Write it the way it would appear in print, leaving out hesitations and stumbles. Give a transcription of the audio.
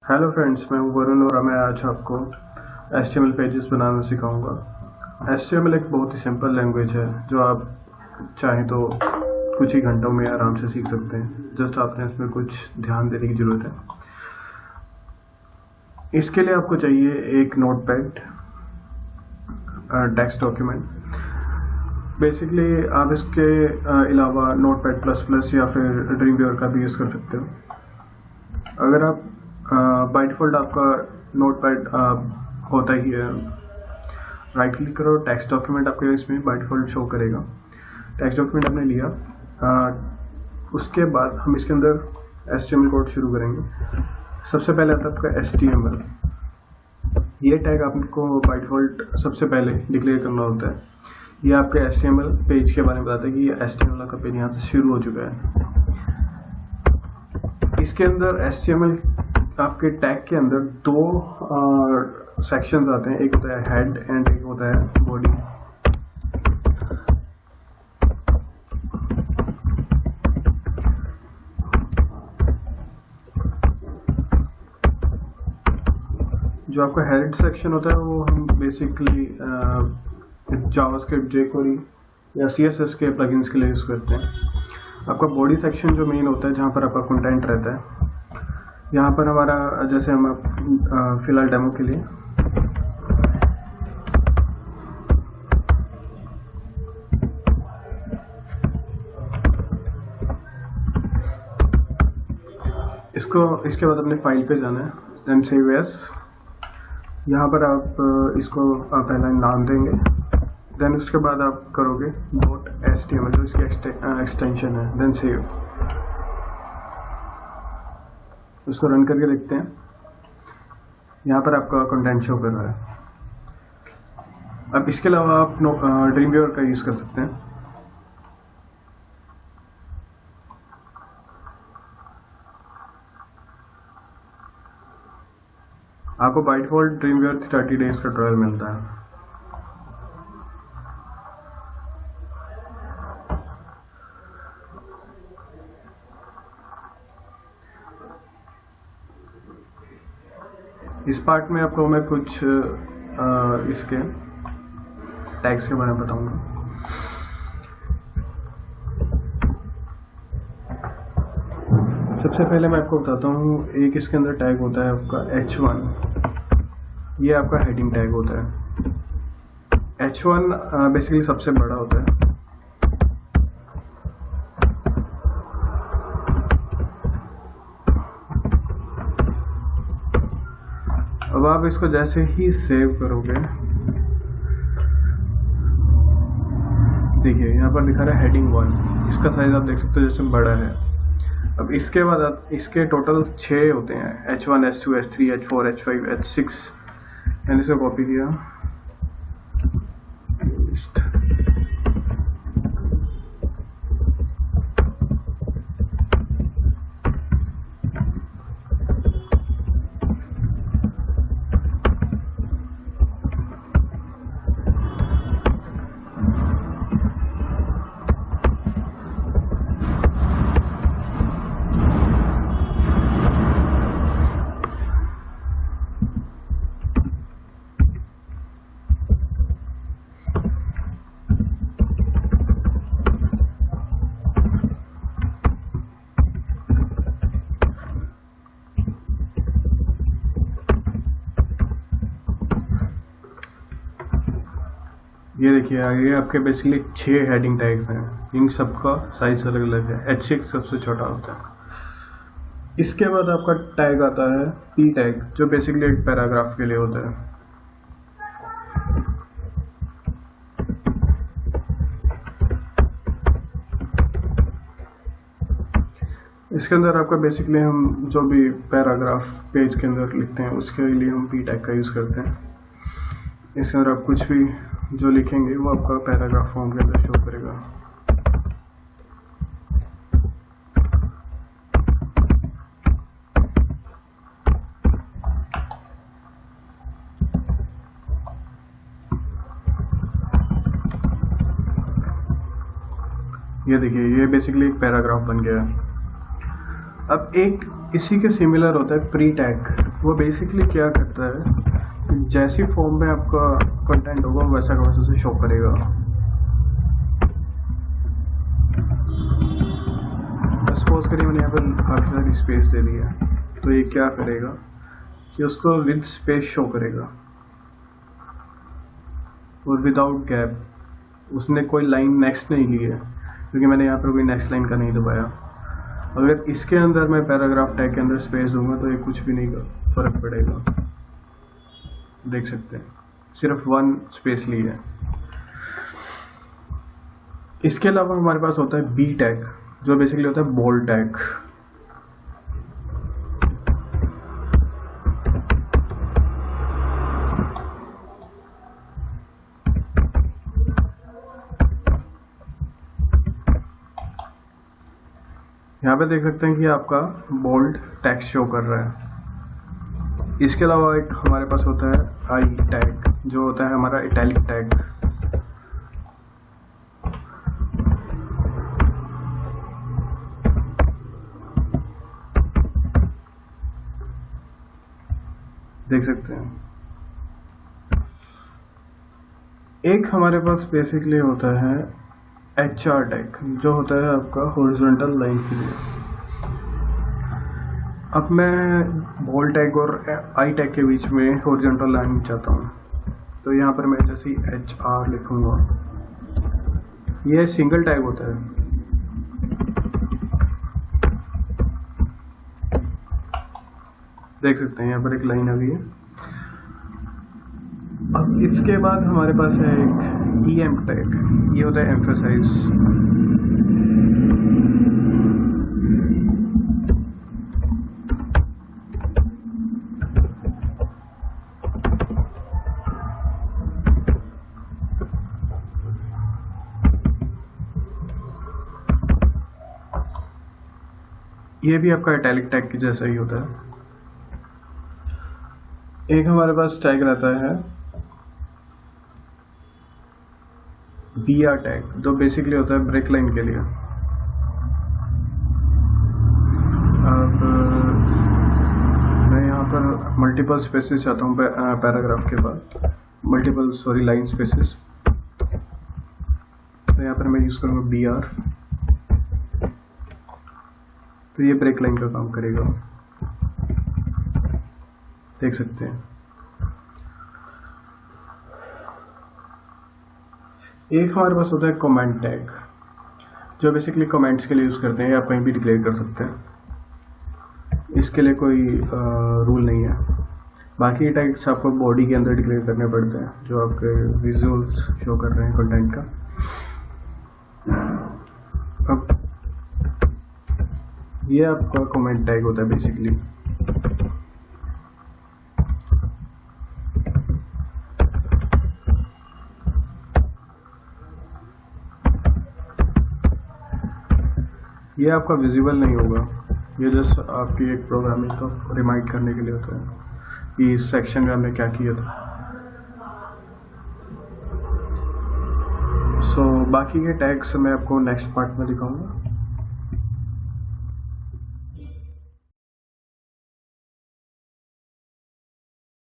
Hello friends, मैं हूं वरुण और मैं आज आपको HTML पेजेस बनाना सिखाऊंगा। HTML एक बहुत ही सिंपल लैंग्वेज है जो आप चाहें तो कुछ ही घंटों में आराम से सीख सकते हैं। जस्ट आपने इसमें कुछ ध्यान देने की ज़रूरत है। इसके लिए आपको चाहिए एक नोटपैड, टेक्स्ट डॉक्यूमेंट। बेसिकली आप इसके अलावा नोटपैड प्लस प्लस या फिर ड्रीमवीवर का भी यूज़ कर सकते हो। अगर आप बाय डिफ़ॉल्ट आपका नोटपैड होता ही है, राइट क्लिक करो, टेक्स्ट डॉक्यूमेंट आपके इसमें बाय डिफ़ॉल्ट शो करेगा। टेक्स्ट डॉक्यूमेंट आपने लिया, उसके बाद हम इसके अंदर HTML कोड शुरू करेंगे। सबसे पहले आता है आपका HTML। ये टैग आपको बाय डिफ़ॉल्ट सबसे पहले डिक्लेयर करना होता है। ये आपके HTML पेज के बारे में बताता है कि ये HTML का पेज यहाँ से शुरू हो चुका है। इसके अंदर HTML आपके टैग के अंदर दो सेक्शंस आते हैं, एक होता है हेड एंड एक होता है बॉडी। जो आपका हेड सेक्शन होता है वो हम बेसिकली जावास्क्रिप्ट, jQuery या CSS के प्लगइन्स के लिए यूज़ करते हैं। आपका बॉडी सेक्शन जो मेन होता है, जहाँ पर आपका कंटेंट रहता है। यहाँ पर हमारा, जैसे हम फिलहाल डेमो के लिए इसके बाद अपने फाइल पे जाना है, देन सेव एज। यहाँ पर आप इसको पहला नाम देंगे, देन उसके बाद आप करोगे .html जो इसकी एक्सटेंशन है, देन सेव। उसको रन करके देखते हैं। यहाँ पर आपका कंटेंट शो कर रहा है। अब इसके अलावा आप ड्रीमवीवर का यूज़ कर सकते हैं। आपको बाय डिफ़ॉल्ट ड्रीमवीवर 30 डेज का ट्रायल मिलता है। इस पार्ट में आपको मैं कुछ इसके टैग्स के बारे में बताऊंगा। सबसे पहले मैं आपको बताता हूँ, एक इसके अंदर टैग होता है आपका H1। ये आपका हेडिंग टैग होता है। H1 बेसिकली सबसे बड़ा होता है। अब आप इसको जैसे ही सेव करोगे, देखिए यहाँ पर दिखा रहा है हेडिंग 1। इसका साइज आप देख सकते हो जैसे बड़ा है। अब इसके बाद आप इसके टोटल 6 होते हैं, H1, H2, H3, H4, H5, H6। मैंने इसको कॉपी किया, ये देखिए आगे आपके बेसिकली 6 हेडिंग टैग्स हैं। इन सबका साइज अलग अलग है। H6 सबसे छोटा होता है। इसके बाद आपका टैग आता है P टैग, जो बेसिकली एक पैराग्राफ के लिए होता है। इसके अंदर आपका बेसिकली हम जो भी पैराग्राफ पेज के अंदर लिखते हैं उसके लिए हम P टैग का यूज़ करते हैं। इसके अंदर आप कुछ भी जो लिखेंगे वो आपका पैराग्राफ फॉर्म के अंदर शो करेगा। ये देखिए, ये बेसिकली एक पैराग्राफ बन गया। अब एक इसी के सिमिलर होता है प्री टैग। वो बेसिकली क्या करता है, जैसी फॉर्म में आपका कंटेंट होगा वैसा का वैसा से शो करेगा। सपोज करिए मैंने यहाँ पर काफ़ी सारी स्पेस दे दी है, तो ये क्या करेगा कि उसको विद स्पेस शो करेगा और विदाउट गैप। उसने कोई लाइन नेक्स्ट नहीं ली है क्योंकि मैंने यहाँ पर कोई नेक्स्ट लाइन का नहीं दबाया। अगर इसके अंदर मैं पैराग्राफ टैग के अंदर स्पेस दूंगा तो ये कुछ भी नहीं फर्क पड़ेगा। देख सकते हैं सिर्फ 1 स्पेस ली है। इसके अलावा हमारे पास होता है बी टैग, जो बेसिकली होता है बोल्ड टैग। यहाँ पे देख सकते हैं कि आपका बोल्ड टेक्स्ट शो कर रहा है। इसके अलावा एक हमारे पास होता है आई टैग, जो होता है हमारा इटैलिक टैग। देख सकते हैं। एक हमारे पास बेसिकली होता है HR टैग, जो होता है आपका हॉरिजॉन्टल लाइन के लिए। अब मैं बोल्ड टैग और आई टैग के बीच में हॉरिजॉन्टल लाइन चाहता हूँ, तो यहाँ पर मैं जैसे HR लिखूंगा, यह सिंगल टैग होता है। देख सकते हैं यहाँ पर एक लाइन आ गई है। अब इसके बाद हमारे पास है एक EM टैग, ये होता है एम्फसाइज। ये भी आपका इटैलिक टैग की जैसा ही होता है। एक हमारे पास टैग रहता है BR टैग, जो बेसिकली होता है ब्रेक लाइन के लिए। अब मैं यहाँ पर मल्टीपल स्पेसेस चाहता हूँ पैराग्राफ के बाद, लाइन स्पेसेस। तो यहाँ पर मैं यूज करूँगा BR, तो ये ब्रेक लाइन का काम करेगा। देख सकते हैं। एक हमारे पास होता है कमेंट टैग, जो बेसिकली कमेंट्स के लिए यूज करते हैं, आप कहीं भी डिक्लेयर कर सकते हैं। इसके लिए कोई रूल नहीं है। बाकी टैग्स आपको बॉडी के अंदर डिक्लेयर करने पड़ते हैं, जो आपके विजुअल्स शो कर रहे हैं कंटेंट का। अब ये आपका कमेंट टैग होता है बेसिकली। ये आपका विजिबल नहीं होगा, ये जस्ट आपकी एक प्रोग्रामिंग को रिमाइंड करने के लिए होता है कि इस सेक्शन में हमने क्या किया था। सो बाकी के टैग्स मैं आपको नेक्स्ट पार्ट में दिखाऊंगा।